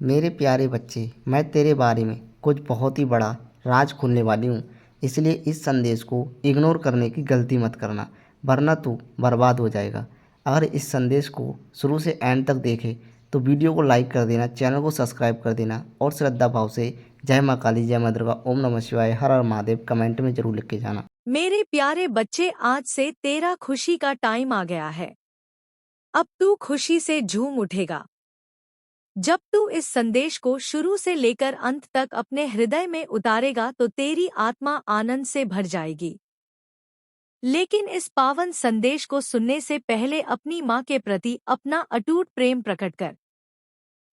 मेरे प्यारे बच्चे, मैं तेरे बारे में कुछ बहुत ही बड़ा राज खोलने वाली हूँ। इसलिए इस संदेश को इग्नोर करने की गलती मत करना, वरना तू बर्बाद हो जाएगा। अगर इस संदेश को शुरू से एंड तक देखे तो वीडियो को लाइक कर देना, चैनल को सब्सक्राइब कर देना और श्रद्धा भाव से जय माँ काली, जय माँ दुर्गा, ओम नमः शिवाय, हर हर महादेव कमेंट में जरूर लिख के जाना। मेरे प्यारे बच्चे, आज से तेरा खुशी का टाइम आ गया है। अब तू खुशी से झूम उठेगा। जब तू इस संदेश को शुरू से लेकर अंत तक अपने हृदय में उतारेगा तो तेरी आत्मा आनंद से भर जाएगी। लेकिन इस पावन संदेश को सुनने से पहले अपनी माँ के प्रति अपना अटूट प्रेम प्रकट कर।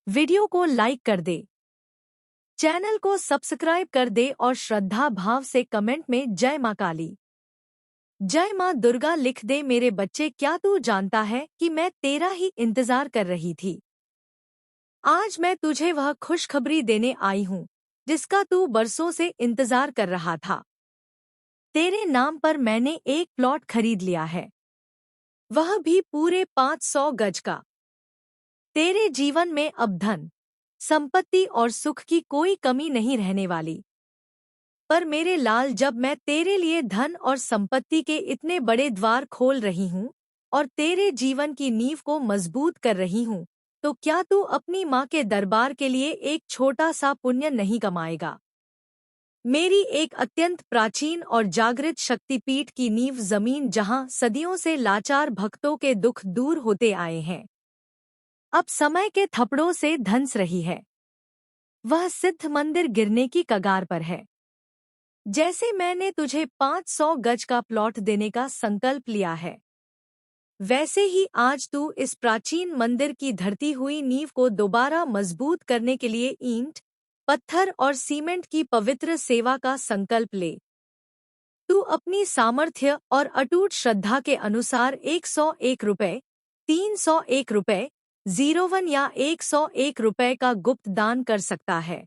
वीडियो को लाइक कर दे, चैनल को सब्सक्राइब कर दे और श्रद्धा भाव से कमेंट में जय माँ काली, जय माँ दुर्गा लिख दे। मेरे बच्चे, क्या तू जानता है कि मैं तेरा ही इंतजार कर रही थी। आज मैं तुझे वह खुशखबरी देने आई हूँ जिसका तू बरसों से इंतजार कर रहा था। तेरे नाम पर मैंने एक प्लॉट खरीद लिया है, वह भी पूरे 500 गज का। तेरे जीवन में अब धन, संपत्ति और सुख की कोई कमी नहीं रहने वाली। पर मेरे लाल, जब मैं तेरे लिए धन और संपत्ति के इतने बड़े द्वार खोल रही हूँ और तेरे जीवन की नींव को मजबूत कर रही हूँ, तो क्या तू अपनी माँ के दरबार के लिए एक छोटा सा पुण्य नहीं कमाएगा? मेरी एक अत्यंत प्राचीन और जागृत शक्तिपीठ की नींव, जमीन जहाँ सदियों से लाचार भक्तों के दुख दूर होते आए हैं, अब समय के थपड़ों से धंस रही है। वह सिद्ध मंदिर गिरने की कगार पर है। जैसे मैंने तुझे 500 गज का प्लॉट देने का संकल्प लिया है, वैसे ही आज तू इस प्राचीन मंदिर की धरती हुई नींव को दोबारा मजबूत करने के लिए ईंट, पत्थर और सीमेंट की पवित्र सेवा का संकल्प ले। तू अपनी सामर्थ्य और अटूट श्रद्धा के अनुसार 101 रुपए, 301 रुपए, 01 या 101 रुपए का गुप्त दान कर सकता है।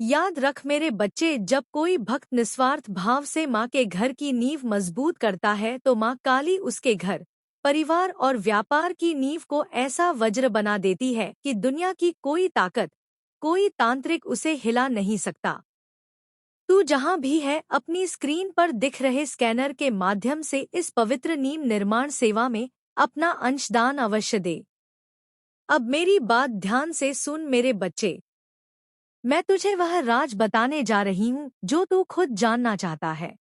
याद रख मेरे बच्चे, जब कोई भक्त निस्वार्थ भाव से माँ के घर की नींव मजबूत करता है तो माँ काली उसके घर, परिवार और व्यापार की नींव को ऐसा वज्र बना देती है कि दुनिया की कोई ताकत, कोई तांत्रिक उसे हिला नहीं सकता। तू जहाँ भी है, अपनी स्क्रीन पर दिख रहे स्कैनर के माध्यम से इस पवित्र नींव निर्माण सेवा में अपना अंशदान अवश्य दे। अब मेरी बात ध्यान से सुन मेरे बच्चे, मैं तुझे वह राज बताने जा रही हूँ जो तू खुद जानना चाहता है।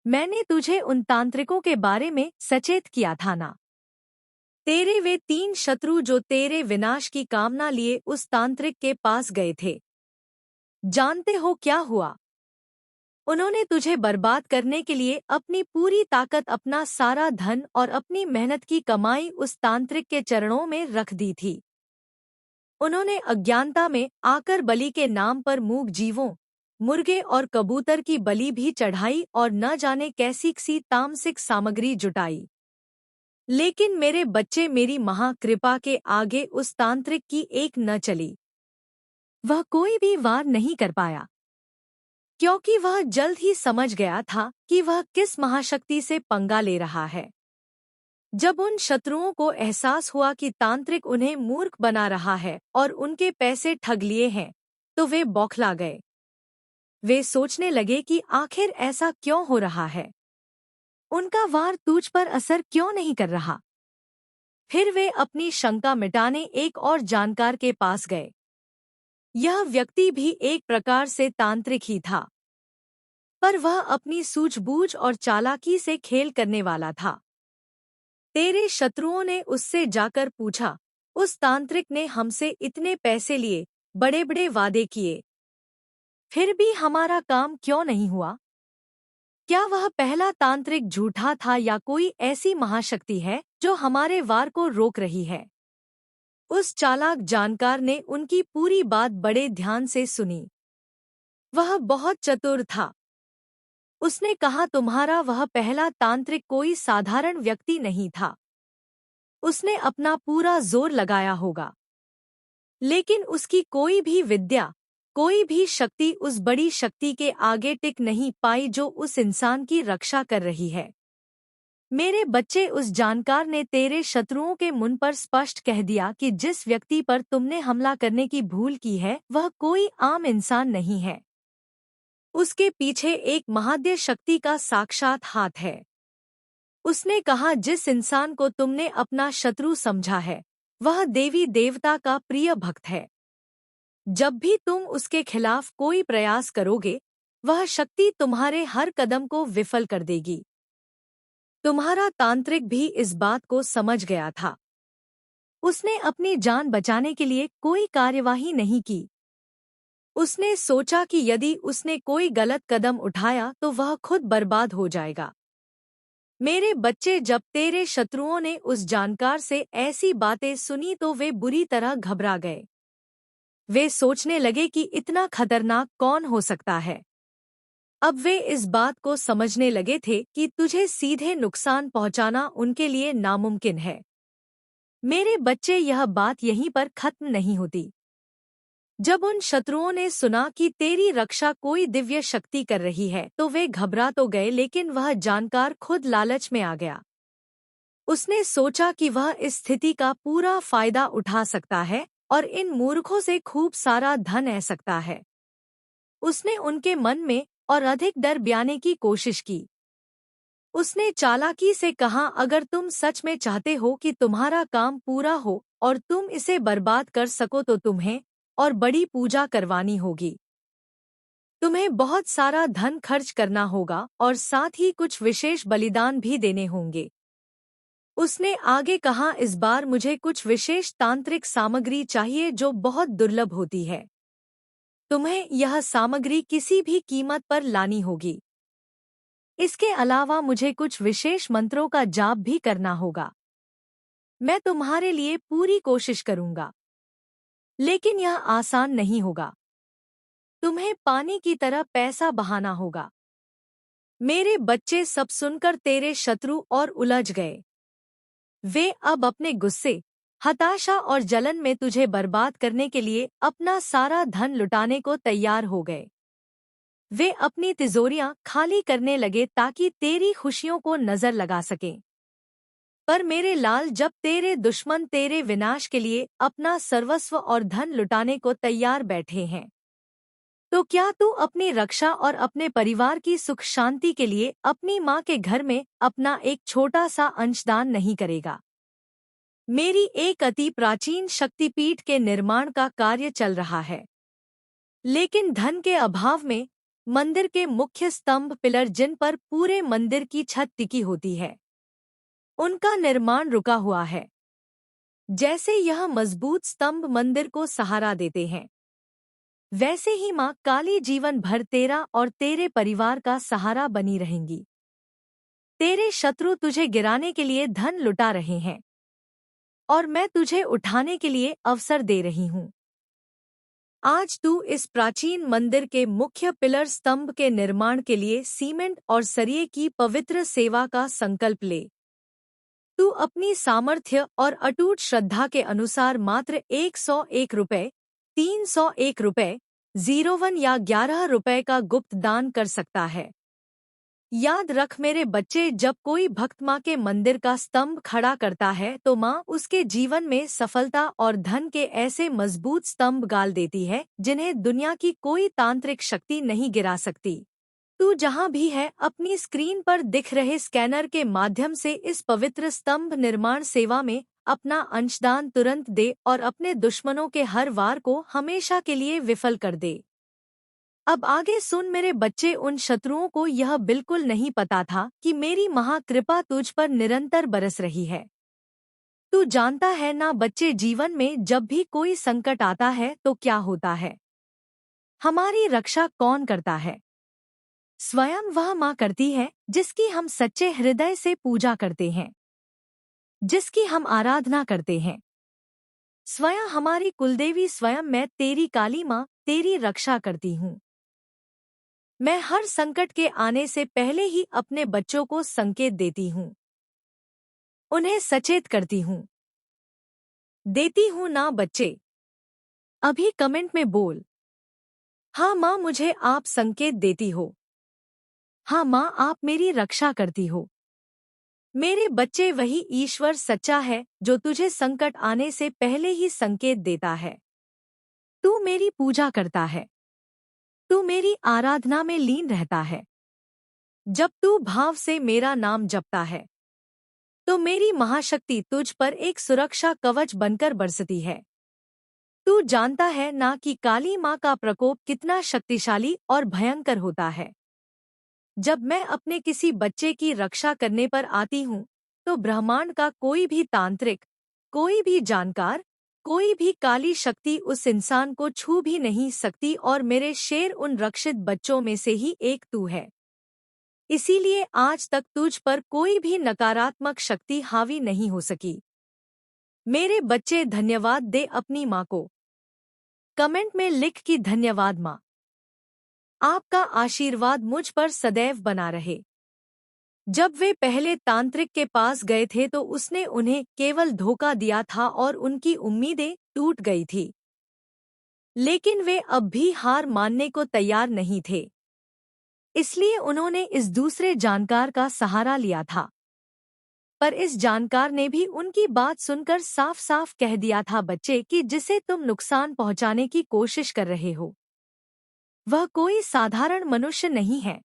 मैंने तुझे उन तांत्रिकों के बारे में सचेत किया था ना? तेरे वे 3 शत्रु जो तेरे विनाश की कामना लिए उस तांत्रिक के पास गए थे। जानते हो क्या हुआ? उन्होंने तुझे बर्बाद करने के लिए अपनी पूरी ताकत, अपना सारा धन और अपनी मेहनत की कमाई उस तांत्रिक के चरणों में रख दी थी। उन्होंने अज्ञानता में आकर बलि के नाम पर मूक जीवों, मुर्गे और कबूतर की बलि भी चढ़ाई और न जाने कैसी सी तामसिक सामग्री जुटाई। लेकिन मेरे बच्चे, मेरी महाकृपा के आगे उस तांत्रिक की एक न चली। वह कोई भी वार नहीं कर पाया, क्योंकि वह जल्द ही समझ गया था कि वह किस महाशक्ति से पंगा ले रहा है। जब उन शत्रुओं को एहसास हुआ कि तांत्रिक उन्हें मूर्ख बना रहा है और उनके पैसे ठग लिए हैं, तो वे बौखला गए। वे सोचने लगे कि आखिर ऐसा क्यों हो रहा है, उनका वार तुझ पर असर क्यों नहीं कर रहा। फिर वे अपनी शंका मिटाने एक और जानकार के पास गए। यह व्यक्ति भी एक प्रकार से तांत्रिक ही था, पर वह अपनी सूझबूझ और चालाकी से खेल करने वाला था। तेरे शत्रुओं ने उससे जाकर पूछा, उस तांत्रिक ने हमसे इतने पैसे लिए, बड़े बड़े वादे किए, फिर भी हमारा काम क्यों नहीं हुआ? क्या वह पहला तांत्रिक झूठा था या कोई ऐसी महाशक्ति है जो हमारे वार को रोक रही है? उस चालाक जानकार ने उनकी पूरी बात बड़े ध्यान से सुनी। वह बहुत चतुर था। उसने कहा, तुम्हारा वह पहला तांत्रिक कोई साधारण व्यक्ति नहीं था। उसने अपना पूरा जोर लगाया होगा, लेकिन उसकी कोई भी विद्या, कोई भी शक्ति उस बड़ी शक्ति के आगे टिक नहीं पाई जो उस इंसान की रक्षा कर रही है। मेरे बच्चे, उस जानकार ने तेरे शत्रुओं के मुंह पर स्पष्ट कह दिया कि जिस व्यक्ति पर तुमने हमला करने की भूल की है वह कोई आम इंसान नहीं है। उसके पीछे एक महाद्य शक्ति का साक्षात हाथ है। उसने कहा, जिस इंसान को तुमने अपना शत्रु समझा है वह देवी देवता का प्रिय भक्त है। जब भी तुम उसके खिलाफ कोई प्रयास करोगे वह शक्ति तुम्हारे हर कदम को विफल कर देगी। तुम्हारा तांत्रिक भी इस बात को समझ गया था। उसने अपनी जान बचाने के लिए कोई कार्यवाही नहीं की। उसने सोचा कि यदि उसने कोई गलत कदम उठाया तो वह खुद बर्बाद हो जाएगा। मेरे बच्चे, जब तेरे शत्रुओं ने उस जानकार से ऐसी बातें सुनी तो वे बुरी तरह घबरा गए। वे सोचने लगे कि इतना खतरनाक कौन हो सकता है। अब वे इस बात को समझने लगे थे कि तुझे सीधे नुकसान पहुंचाना उनके लिए नामुमकिन है। मेरे बच्चे, यह बात यहीं पर खत्म नहीं होती। जब उन शत्रुओं ने सुना कि तेरी रक्षा कोई दिव्य शक्ति कर रही है तो वे घबरा तो गए, लेकिन वह जानकार खुद लालच में आ गया। उसने सोचा कि वह इस स्थिति का पूरा फायदा उठा सकता है और इन मूर्खों से खूब सारा धन ऐ सकता है। उसने उनके मन में और अधिक डर ब्याने की कोशिश की। उसने चालाकी से कहा, अगर तुम सच में चाहते हो कि तुम्हारा काम पूरा हो और तुम इसे बर्बाद कर सको तो तुम्हें और बड़ी पूजा करवानी होगी। तुम्हें बहुत सारा धन खर्च करना होगा और साथ ही कुछ विशेष बलिदान भी देने होंगे। उसने आगे कहा, इस बार मुझे कुछ विशेष तांत्रिक सामग्री चाहिए जो बहुत दुर्लभ होती है। तुम्हें यह सामग्री किसी भी कीमत पर लानी होगी। इसके अलावा मुझे कुछ विशेष मंत्रों का जाप भी करना होगा। मैं तुम्हारे लिए पूरी कोशिश करूंगा, लेकिन यह आसान नहीं होगा। तुम्हें पानी की तरह पैसा बहाना होगा। मेरे बच्चे, सब सुनकर तेरे शत्रु और उलझ गए। वे अब अपने गुस्से, हताशा और जलन में तुझे बर्बाद करने के लिए अपना सारा धन लुटाने को तैयार हो गए। वे अपनी तिजोरियां खाली करने लगे ताकि तेरी खुशियों को नजर लगा सकें। पर मेरे लाल, जब तेरे दुश्मन तेरे विनाश के लिए अपना सर्वस्व और धन लुटाने को तैयार बैठे हैं, तो क्या तू अपनी रक्षा और अपने परिवार की सुख शांति के लिए अपनी माँ के घर में अपना एक छोटा सा अंशदान नहीं करेगा? मेरी एक अति प्राचीन शक्तिपीठ के निर्माण का कार्य चल रहा है, लेकिन धन के अभाव में मंदिर के मुख्य स्तंभ पिलर, जिन पर पूरे मंदिर की छत टिकी होती है, उनका निर्माण रुका हुआ है। जैसे यह मजबूत स्तंभ मंदिर को सहारा देते हैं, वैसे ही माँ काली जीवन भर तेरा और तेरे परिवार का सहारा बनी रहेंगी। तेरे शत्रु तुझे गिराने के लिए धन लुटा रहे हैं और मैं तुझे उठाने के लिए अवसर दे रही हूँ। आज तू इस प्राचीन मंदिर के मुख्य पिलर स्तंभ के निर्माण के लिए सीमेंट और सरिये की पवित्र सेवा का संकल्प ले। तू अपनी सामर्थ्य और अटूट श्रद्धा के अनुसार मात्र 101 रुपए, 301 रुपए, 01 या 11 रुपए का गुप्त दान कर सकता है। याद रख मेरे बच्चे, जब कोई भक्त माँ के मंदिर का स्तंभ खड़ा करता है तो माँ उसके जीवन में सफलता और धन के ऐसे मजबूत स्तंभ गाल देती है जिन्हें दुनिया की कोई तांत्रिक शक्ति नहीं गिरा सकती। तू जहाँ भी है, अपनी स्क्रीन पर दिख रहे स्कैनर के माध्यम से इस पवित्र स्तंभ निर्माण सेवा में अपना अंशदान तुरंत दे और अपने दुश्मनों के हर वार को हमेशा के लिए विफल कर दे। अब आगे सुन मेरे बच्चे, उन शत्रुओं को यह बिल्कुल नहीं पता था कि मेरी महाकृपा तुझ पर निरंतर बरस रही है। तू जानता है ना बच्चे, जीवन में जब भी कोई संकट आता है तो क्या होता है? हमारी रक्षा कौन करता है? स्वयं वह माँ करती है जिसकी हम सच्चे हृदय से पूजा करते हैं, जिसकी हम आराधना करते हैं। स्वयं हमारी कुलदेवी, स्वयं मैं तेरी काली माँ तेरी रक्षा करती हूँ। मैं हर संकट के आने से पहले ही अपने बच्चों को संकेत देती हूँ, उन्हें सचेत करती हूँ। देती हूँ ना बच्चे? अभी कमेंट में बोल, हाँ माँ, मुझे आप संकेत देती हो। हाँ माँ, आप मेरी रक्षा करती हो। मेरे बच्चे, वही ईश्वर सच्चा है जो तुझे संकट आने से पहले ही संकेत देता है। तू मेरी पूजा करता है, तू मेरी आराधना में लीन रहता है। जब तू भाव से मेरा नाम जपता है तो मेरी महाशक्ति तुझ पर एक सुरक्षा कवच बनकर बरसती है। तू जानता है ना कि काली माँ का प्रकोप कितना शक्तिशाली और भयंकर होता है। जब मैं अपने किसी बच्चे की रक्षा करने पर आती हूँ तो ब्रह्मांड का कोई भी तांत्रिक, कोई भी जानकार, कोई भी काली शक्ति उस इंसान को छू भी नहीं सकती, और मेरे शेर उन रक्षित बच्चों में से ही एक तू है। इसीलिए आज तक तुझ पर कोई भी नकारात्मक शक्ति हावी नहीं हो सकी। मेरे बच्चे, धन्यवाद दे अपनी माँ को। कमेंट में लिख कि धन्यवाद माँ, आपका आशीर्वाद मुझ पर सदैव बना रहे। जब वे पहले तांत्रिक के पास गए थे तो उसने उन्हें केवल धोखा दिया था और उनकी उम्मीदें टूट गई थी। लेकिन वे अब भी हार मानने को तैयार नहीं थे। इसलिए उन्होंने इस दूसरे जानकार का सहारा लिया था। पर इस जानकार ने भी उनकी बात सुनकर साफ साफ कह दिया था, बच्चे, कि जिसे तुम नुकसान पहुंचाने की कोशिश कर रहे हो वह कोई साधारण मनुष्य नहीं है।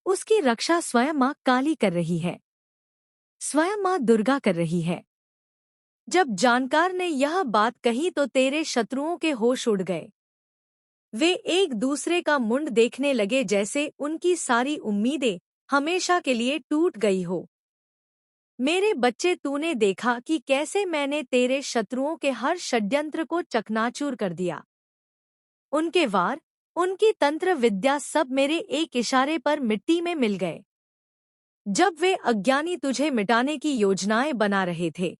उसकी रक्षा स्वयं माँ काली कर रही है, स्वयं माँ दुर्गा कर रही है। जब जानकार ने यह बात कही तो तेरे शत्रुओं के होश उड़ गए। वे एक दूसरे का मुंड देखने लगे जैसे उनकी सारी उम्मीदें हमेशा के लिए टूट गई हो। मेरे बच्चे, तूने देखा कि कैसे मैंने तेरे शत्रुओं के हर षड्यंत्र को चकनाचूर कर दिया। उनके वार, उनकी तंत्र विद्या सब मेरे एक इशारे पर मिट्टी में मिल गए। जब वे अज्ञानी तुझे मिटाने की योजनाएं बना रहे थे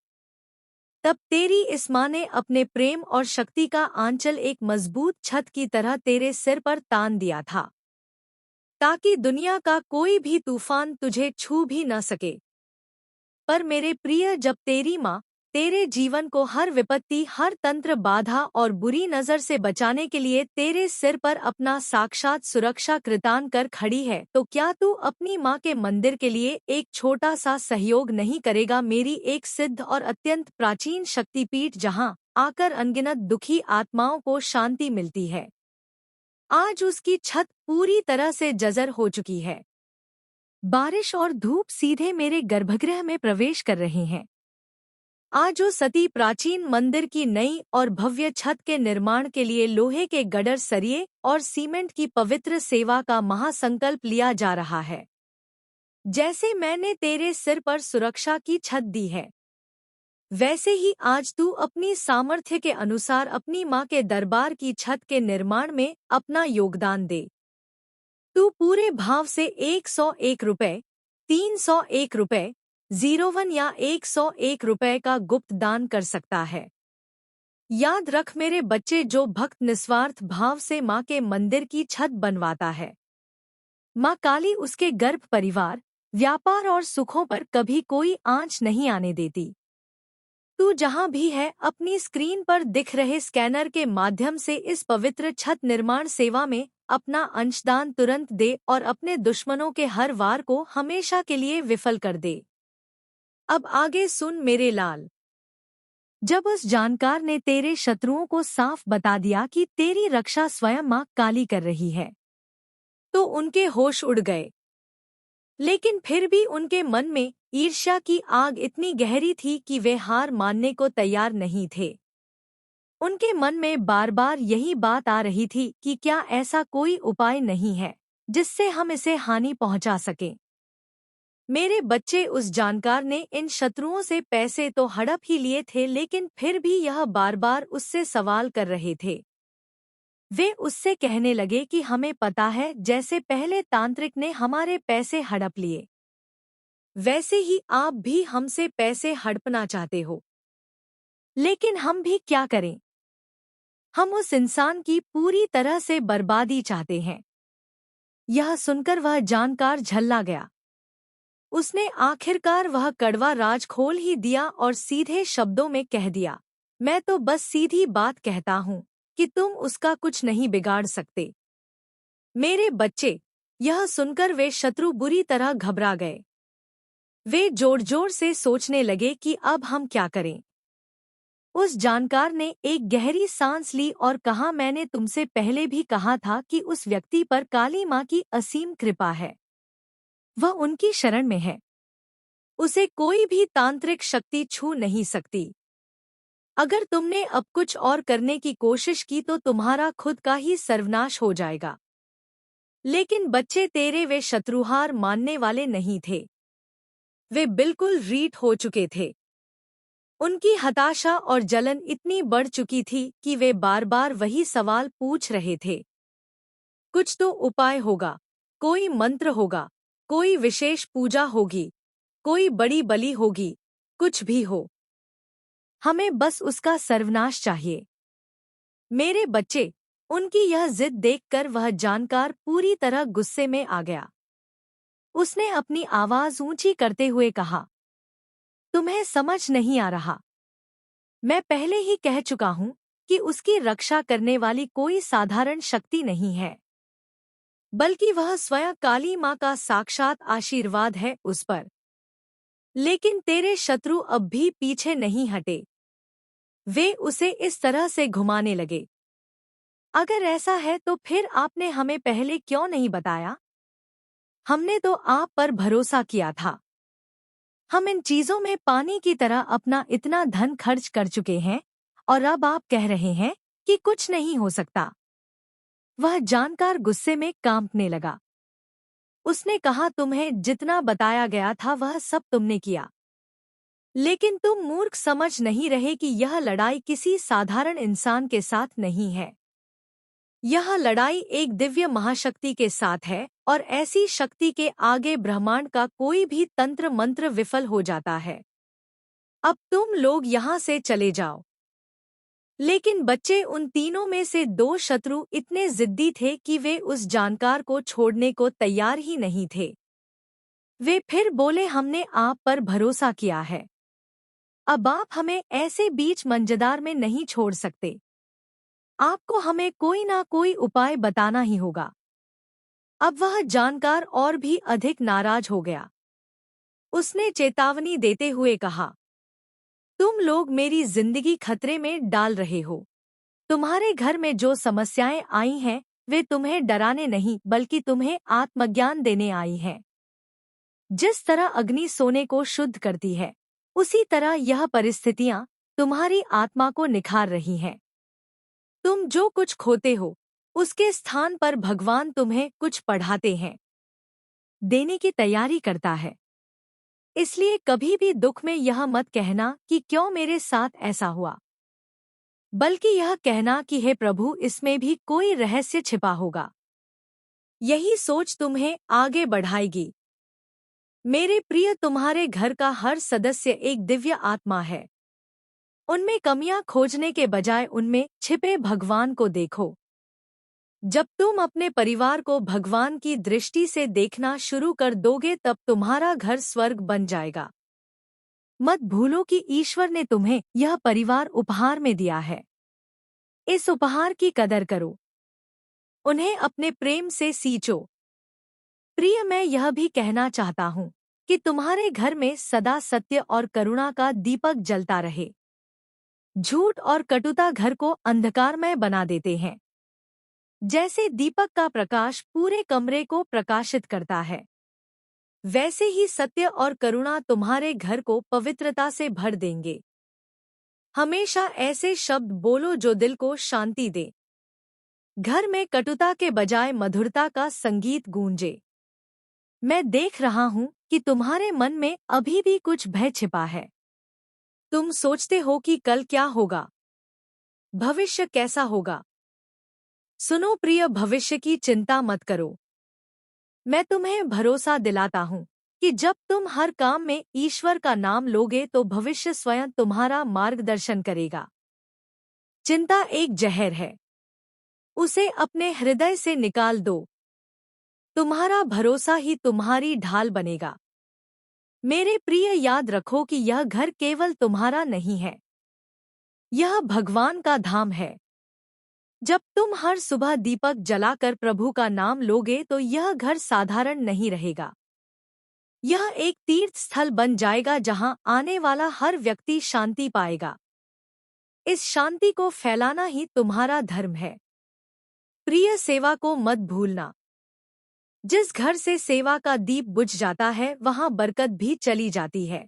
तब तेरी इस माँ ने अपने प्रेम और शक्ति का आंचल एक मजबूत छत की तरह तेरे सिर पर तान दिया था, ताकि दुनिया का कोई भी तूफान तुझे छू भी न सके। पर मेरे प्रिय, जब तेरी माँ तेरे जीवन को हर विपत्ति, हर तंत्र बाधा और बुरी नजर से बचाने के लिए तेरे सिर पर अपना साक्षात सुरक्षा कृतान कर खड़ी है, तो क्या तू अपनी माँ के मंदिर के लिए एक छोटा सा सहयोग नहीं करेगा? मेरी एक सिद्ध और अत्यंत प्राचीन शक्तिपीठ जहाँ आकर अनगिनत दुखी आत्माओं को शांति मिलती है, आज उसकी छत पूरी तरह से जर्जर हो चुकी है। बारिश और धूप सीधे मेरे गर्भगृह में प्रवेश कर रहे हैं। आज उस अति प्राचीन मंदिर की नई और भव्य छत के निर्माण के लिए लोहे के गडर, सरिये और सीमेंट की पवित्र सेवा का महासंकल्प लिया जा रहा है। जैसे मैंने तेरे सिर पर सुरक्षा की छत दी है, वैसे ही आज तू अपनी सामर्थ्य के अनुसार अपनी माँ के दरबार की छत के निर्माण में अपना योगदान दे। तू पूरे भाव से 101 रुपए, 301 रुपए, 01 या 101 रुपए का गुप्त दान कर सकता है। याद रख मेरे बच्चे, जो भक्त निस्वार्थ भाव से माँ के मंदिर की छत बनवाता है, माँ काली उसके गर्भ, परिवार, व्यापार और सुखों पर कभी कोई आंच नहीं आने देती। तू जहाँ भी है, अपनी स्क्रीन पर दिख रहे स्कैनर के माध्यम से इस पवित्र छत निर्माण सेवा में अपना अंशदान तुरंत दे और अपने दुश्मनों के हर वार को हमेशा के लिए विफल कर दे। अब आगे सुन मेरे लाल। जब उस जानकार ने तेरे शत्रुओं को साफ बता दिया कि तेरी रक्षा स्वयं माँ काली कर रही है, तो उनके होश उड़ गए। लेकिन फिर भी उनके मन में ईर्ष्या की आग इतनी गहरी थी कि वे हार मानने को तैयार नहीं थे। उनके मन में बार बार यही बात आ रही थी कि क्या ऐसा कोई उपाय नहीं है जिससे हम इसे हानि पहुंचा सकें। मेरे बच्चे, उस जानकार ने इन शत्रुओं से पैसे तो हड़प ही लिए थे, लेकिन फिर भी यह बार बार उससे सवाल कर रहे थे। वे उससे कहने लगे कि हमें पता है, जैसे पहले तांत्रिक ने हमारे पैसे हड़प लिए, वैसे ही आप भी हमसे पैसे हड़पना चाहते हो। लेकिन हम भी क्या करें? हम उस इंसान की पूरी तरह से बर्बादी चाहते हैं। यह सुनकर वह जानकार झल्ला गया। उसने आखिरकार वह कड़वा राज खोल ही दिया और सीधे शब्दों में कह दिया, मैं तो बस सीधी बात कहता हूँ कि तुम उसका कुछ नहीं बिगाड़ सकते। मेरे बच्चे, यह सुनकर वे शत्रु बुरी तरह घबरा गए। वे जोर जोर से सोचने लगे कि अब हम क्या करें। उस जानकार ने एक गहरी सांस ली और कहा, मैंने तुमसे पहले भी कहा था कि उस व्यक्ति पर काली माँ की असीम कृपा है। वह उनकी शरण में है। उसे कोई भी तांत्रिक शक्ति छू नहीं सकती। अगर तुमने अब कुछ और करने की कोशिश की तो तुम्हारा खुद का ही सर्वनाश हो जाएगा। लेकिन बच्चे तेरे वे शत्रुहार मानने वाले नहीं थे। वे बिल्कुल रीठ हो चुके थे। उनकी हताशा और जलन इतनी बढ़ चुकी थी कि वे बार बार वही सवाल पूछ रहे थे। कुछ तो उपाय होगा, कोई मंत्र होगा, कोई विशेष पूजा होगी, कोई बड़ी बलि होगी, कुछ भी हो, हमें बस उसका सर्वनाश चाहिए। मेरे बच्चे, उनकी यह जिद देखकर वह जानकार पूरी तरह गुस्से में आ गया। उसने अपनी आवाज ऊंची करते हुए कहा, तुम्हें समझ नहीं आ रहा। मैं पहले ही कह चुका हूं कि उसकी रक्षा करने वाली कोई साधारण शक्ति नहीं है, बल्कि वह स्वयं काली माँ का साक्षात आशीर्वाद है उस पर। लेकिन तेरे शत्रु अब भी पीछे नहीं हटे। वे उसे इस तरह से घुमाने लगे। अगर ऐसा है तो फिर आपने हमें पहले क्यों नहीं बताया? हमने तो आप पर भरोसा किया था। हम इन चीजों में पानी की तरह अपना इतना धन खर्च कर चुके हैं और अब आप कह रहे हैं कि कुछ नहीं हो सकता। वह जानकार गुस्से में कांपने लगा। उसने कहा, तुम्हें जितना बताया गया था वह सब तुमने किया, लेकिन तुम मूर्ख समझ नहीं रहे कि यह लड़ाई किसी साधारण इंसान के साथ नहीं है। यह लड़ाई एक दिव्य महाशक्ति के साथ है और ऐसी शक्ति के आगे ब्रह्मांड का कोई भी तंत्र मंत्र विफल हो जाता है। अब तुम लोग यहाँ से चले जाओ। लेकिन बच्चे, उन तीनों में से दो शत्रु इतने जिद्दी थे कि वे उस जानकार को छोड़ने को तैयार ही नहीं थे। वे फिर बोले, हमने आप पर भरोसा किया है, अब आप हमें ऐसे बीच मंझधार में नहीं छोड़ सकते। आपको हमें कोई ना कोई उपाय बताना ही होगा। अब वह जानकार और भी अधिक नाराज हो गया। उसने चेतावनी देते हुए कहा, तुम लोग मेरी जिंदगी खतरे में डाल रहे हो। तुम्हारे घर में जो समस्याएं आई हैं वे तुम्हें डराने नहीं बल्कि तुम्हें आत्मज्ञान देने आई हैं। जिस तरह अग्नि सोने को शुद्ध करती है, उसी तरह यह परिस्थितियां तुम्हारी आत्मा को निखार रही हैं। तुम जो कुछ खोते हो उसके स्थान पर भगवान तुम्हें कुछ पढ़ाते हैं, देने की तैयारी करता है। इसलिए कभी भी दुख में यह मत कहना कि क्यों मेरे साथ ऐसा हुआ, बल्कि यह कहना कि हे प्रभु, इसमें भी कोई रहस्य छिपा होगा। यही सोच तुम्हें आगे बढ़ाएगी। मेरे प्रिय, तुम्हारे घर का हर सदस्य एक दिव्य आत्मा है। उनमें कमियां खोजने के बजाय उनमें छिपे भगवान को देखो। जब तुम अपने परिवार को भगवान की दृष्टि से देखना शुरू कर दोगे तब तुम्हारा घर स्वर्ग बन जाएगा। मत भूलो कि ईश्वर ने तुम्हें यह परिवार उपहार में दिया है। इस उपहार की कदर करो, उन्हें अपने प्रेम से सींचो। प्रिय, मैं यह भी कहना चाहता हूँ कि तुम्हारे घर में सदा सत्य और करुणा का दीपक जलता रहे। झूठ और कटुता घर को अंधकारमय बना देते हैं। जैसे दीपक का प्रकाश पूरे कमरे को प्रकाशित करता है, वैसे ही सत्य और करुणा तुम्हारे घर को पवित्रता से भर देंगे। हमेशा ऐसे शब्द बोलो जो दिल को शांति दे। घर में कटुता के बजाय मधुरता का संगीत गूंजे। मैं देख रहा हूँ कि तुम्हारे मन में अभी भी कुछ भय छिपा है। तुम सोचते हो कि कल क्या होगा, भविष्य कैसा होगा। सुनो प्रिय, भविष्य की चिंता मत करो। मैं तुम्हें भरोसा दिलाता हूँ कि जब तुम हर काम में ईश्वर का नाम लोगे तो भविष्य स्वयं तुम्हारा मार्गदर्शन करेगा। चिंता एक जहर है, उसे अपने हृदय से निकाल दो। तुम्हारा भरोसा ही तुम्हारी ढाल बनेगा। मेरे प्रिय, याद रखो कि यह घर केवल तुम्हारा नहीं है, यह भगवान का धाम है। जब तुम हर सुबह दीपक जलाकर प्रभु का नाम लोगे तो यह घर साधारण नहीं रहेगा। यह एक तीर्थ स्थल बन जाएगा जहां आने वाला हर व्यक्ति शांति पाएगा। इस शांति को फैलाना ही तुम्हारा धर्म है। प्रिय, सेवा को मत भूलना। जिस घर से सेवा का दीप बुझ जाता है वहां बरकत भी चली जाती है।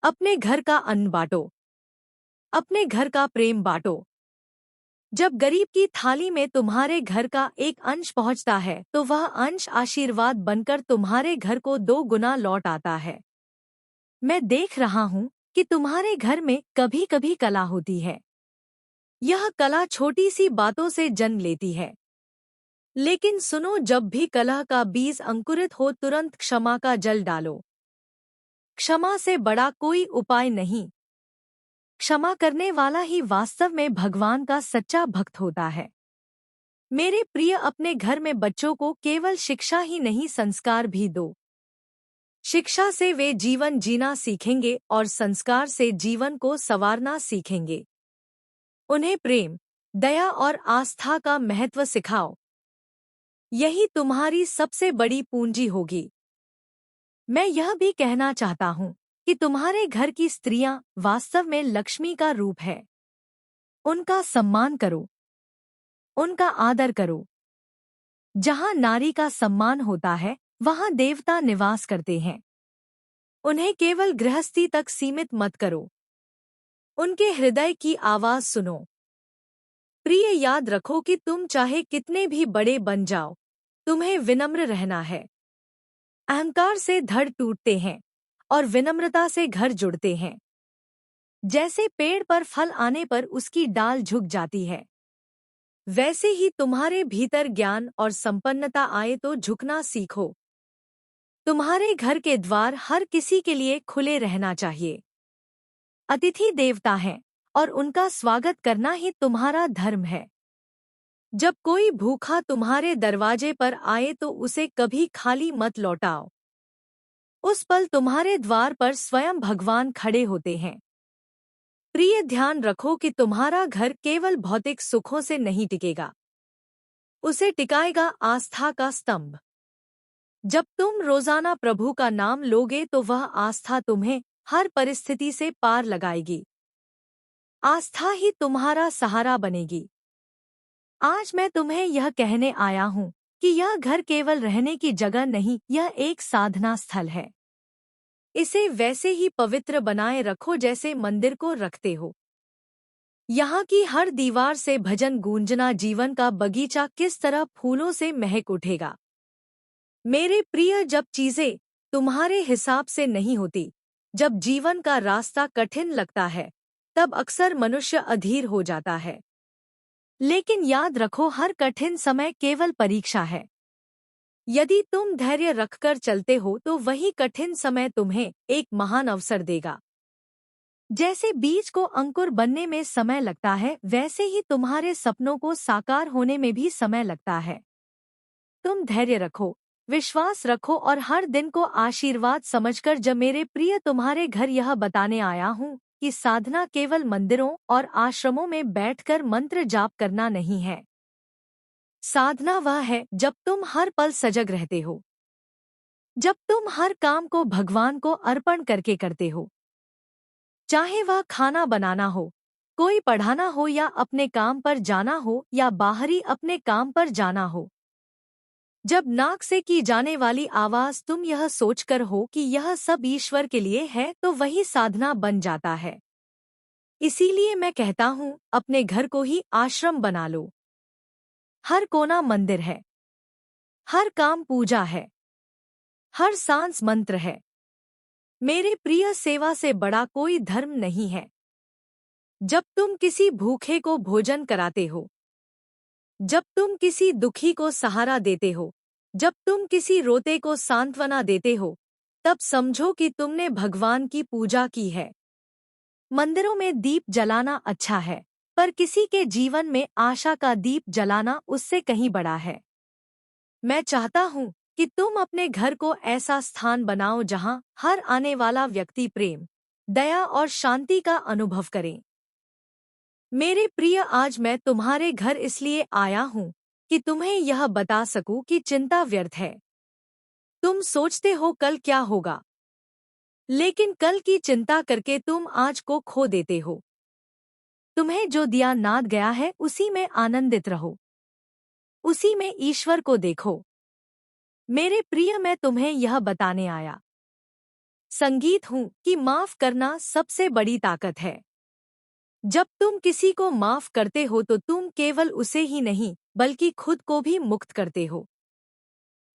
अपने घर का अन्न बांटो, अपने घर का प्रेम बांटो। जब गरीब की थाली में तुम्हारे घर का एक अंश पहुंचता है तो वह अंश आशीर्वाद बनकर तुम्हारे घर को 2 गुना लौट आता है। मैं देख रहा हूं कि तुम्हारे घर में कभी कभी कला होती है। यह कला छोटी सी बातों से जन्म लेती है। लेकिन सुनो, जब भी कलह का बीज अंकुरित हो तुरंत क्षमा का जल डालो। क्षमा से बड़ा कोई उपाय नहीं। क्षमा करने वाला ही वास्तव में भगवान का सच्चा भक्त होता है। मेरे प्रिय, अपने घर में बच्चों को केवल शिक्षा ही नहीं संस्कार भी दो। शिक्षा से वे जीवन जीना सीखेंगे और संस्कार से जीवन को संवारना सीखेंगे। उन्हें प्रेम, दया और आस्था का महत्व सिखाओ। यही तुम्हारी सबसे बड़ी पूंजी होगी। मैं यह भी कहना चाहता हूँ कि तुम्हारे घर की स्त्रियां वास्तव में लक्ष्मी का रूप है। उनका सम्मान करो, उनका आदर करो। जहां नारी का सम्मान होता है वहां देवता निवास करते हैं। उन्हें केवल गृहस्थी तक सीमित मत करो। उनके हृदय की आवाज सुनो। प्रिय, याद रखो कि तुम चाहे कितने भी बड़े बन जाओ, तुम्हें विनम्र रहना है। अहंकार से धड़ टूटते हैं और विनम्रता से घर जुड़ते हैं। जैसे पेड़ पर फल आने पर उसकी डाल झुक जाती है, वैसे ही तुम्हारे भीतर ज्ञान और संपन्नता आए तो झुकना सीखो। तुम्हारे घर के द्वार हर किसी के लिए खुले रहना चाहिए। अतिथि देवता हैं और उनका स्वागत करना ही तुम्हारा धर्म है। जब कोई भूखा तुम्हारे दरवाजे पर आए तो उसे कभी खाली मत लौटाओ। उस पल तुम्हारे द्वार पर स्वयं भगवान खड़े होते हैं। प्रिय, ध्यान रखो कि तुम्हारा घर केवल भौतिक सुखों से नहीं टिकेगा। उसे टिकाएगा आस्था का स्तंभ। जब तुम रोजाना प्रभु का नाम लोगे तो वह आस्था तुम्हें हर परिस्थिति से पार लगाएगी। आस्था ही तुम्हारा सहारा बनेगी। आज मैं तुम्हें यह कहने आया हूँ कि यह घर केवल रहने की जगह नहीं, यह एक साधना स्थल है। इसे वैसे ही पवित्र बनाए रखो जैसे मंदिर को रखते हो। यहाँ की हर दीवार से भजन गूंजना, जीवन का बगीचा किस तरह फूलों से महक उठेगा। मेरे प्रिय, जब चीजें तुम्हारे हिसाब से नहीं होती, जब जीवन का रास्ता कठिन लगता है, तब अक्सर मनुष्य अधीर हो जाता है। लेकिन याद रखो, हर कठिन समय केवल परीक्षा है। यदि तुम धैर्य रखकर चलते हो तो वही कठिन समय तुम्हें एक महान अवसर देगा। जैसे बीज को अंकुर बनने में समय लगता है, वैसे ही तुम्हारे सपनों को साकार होने में भी समय लगता है। तुम धैर्य रखो, विश्वास रखो और हर दिन को आशीर्वाद समझकर जब मेरे प्रिय तुम्हारे घर यह बताने आया हूँ कि साधना केवल मंदिरों और आश्रमों में बैठकर मंत्र जाप करना नहीं है। साधना वह है जब तुम हर पल सजग रहते हो, जब तुम हर काम को भगवान को अर्पण करके करते हो। चाहे वह खाना बनाना हो, कोई पढ़ाना हो या अपने काम पर जाना हो या बाहरी अपने काम पर जाना हो। जब नाक से की जाने वाली आवाज तुम यह सोचकर हो कि यह सब ईश्वर के लिए है तो वही साधना बन जाता है। इसीलिए मैं कहता हूँ, अपने घर को ही आश्रम बना लो। हर कोना मंदिर है, हर काम पूजा है, हर सांस मंत्र है। मेरे प्रिय, सेवा से बड़ा कोई धर्म नहीं है। जब तुम किसी भूखे को भोजन कराते हो, जब तुम किसी दुखी को सहारा देते हो, जब तुम किसी रोते को सांत्वना देते हो, तब समझो कि तुमने भगवान की पूजा की है। मंदिरों में दीप जलाना अच्छा है, पर किसी के जीवन में आशा का दीप जलाना उससे कहीं बड़ा है। मैं चाहता हूँ कि तुम अपने घर को ऐसा स्थान बनाओ जहाँ हर आने वाला व्यक्ति प्रेम, दया और शांति का अनुभव करे। मेरे प्रिय, आज मैं तुम्हारे घर इसलिए आया हूँ कि तुम्हें यह बता सकूं कि चिंता व्यर्थ है। तुम सोचते हो कल क्या होगा, लेकिन कल की चिंता करके तुम आज को खो देते हो। तुम्हें जो दिया नाद गया है उसी में आनंदित रहो, उसी में ईश्वर को देखो। मेरे प्रिय, मैं तुम्हें यह बताने आया संगीत हूँ कि माफ करना सबसे बड़ी ताकत है। जब तुम किसी को माफ करते हो तो तुम केवल उसे ही नहीं बल्कि खुद को भी मुक्त करते हो।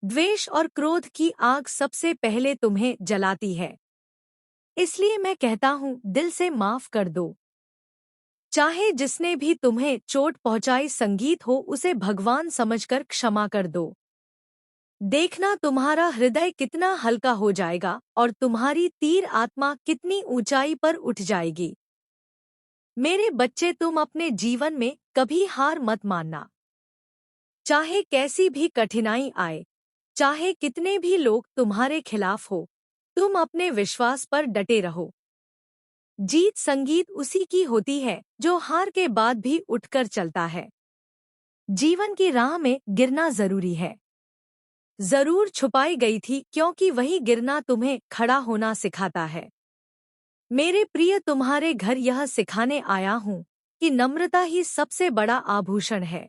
द्वेष और क्रोध की आग सबसे पहले तुम्हें जलाती है, इसलिए मैं कहता हूँ दिल से माफ कर दो। चाहे जिसने भी तुम्हें चोट पहुंचाई संगीत हो, उसे भगवान समझकर क्षमा कर दो। देखना तुम्हारा हृदय कितना हल्का हो जाएगा और तुम्हारी तीर आत्मा कितनी ऊंचाई पर उठ जाएगी। मेरे बच्चे, तुम अपने जीवन में कभी हार मत मानना। चाहे कैसी भी कठिनाई आए, चाहे कितने भी लोग तुम्हारे खिलाफ हो, तुम अपने विश्वास पर डटे रहो। जीत संगीत उसी की होती है जो हार के बाद भी उठकर चलता है। जीवन की राह में गिरना जरूरी है, जरूर छुपाई गई थी, क्योंकि वही गिरना तुम्हें खड़ा होना सिखाता है। मेरे प्रिय, तुम्हारे घर यह सिखाने आया हूँ कि नम्रता ही सबसे बड़ा आभूषण है।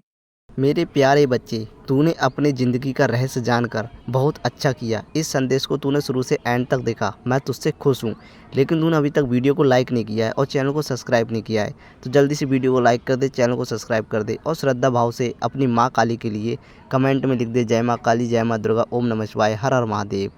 मेरे प्यारे बच्चे, तूने अपनी ज़िंदगी का रहस्य जानकर बहुत अच्छा किया। इस संदेश को तूने शुरू से एंड तक देखा, मैं तुझसे खुश हूँ। लेकिन तूने अभी तक वीडियो को लाइक नहीं किया है और चैनल को सब्सक्राइब नहीं किया है, तो जल्दी से वीडियो को लाइक कर दे, चैनल को सब्सक्राइब कर दे और श्रद्धा भाव से अपनी माँ काली के लिए कमेंट में लिख दे, जय माँ काली, जय माँ दुर्गा, ओम नमः शिवाय, हर हर महादेव।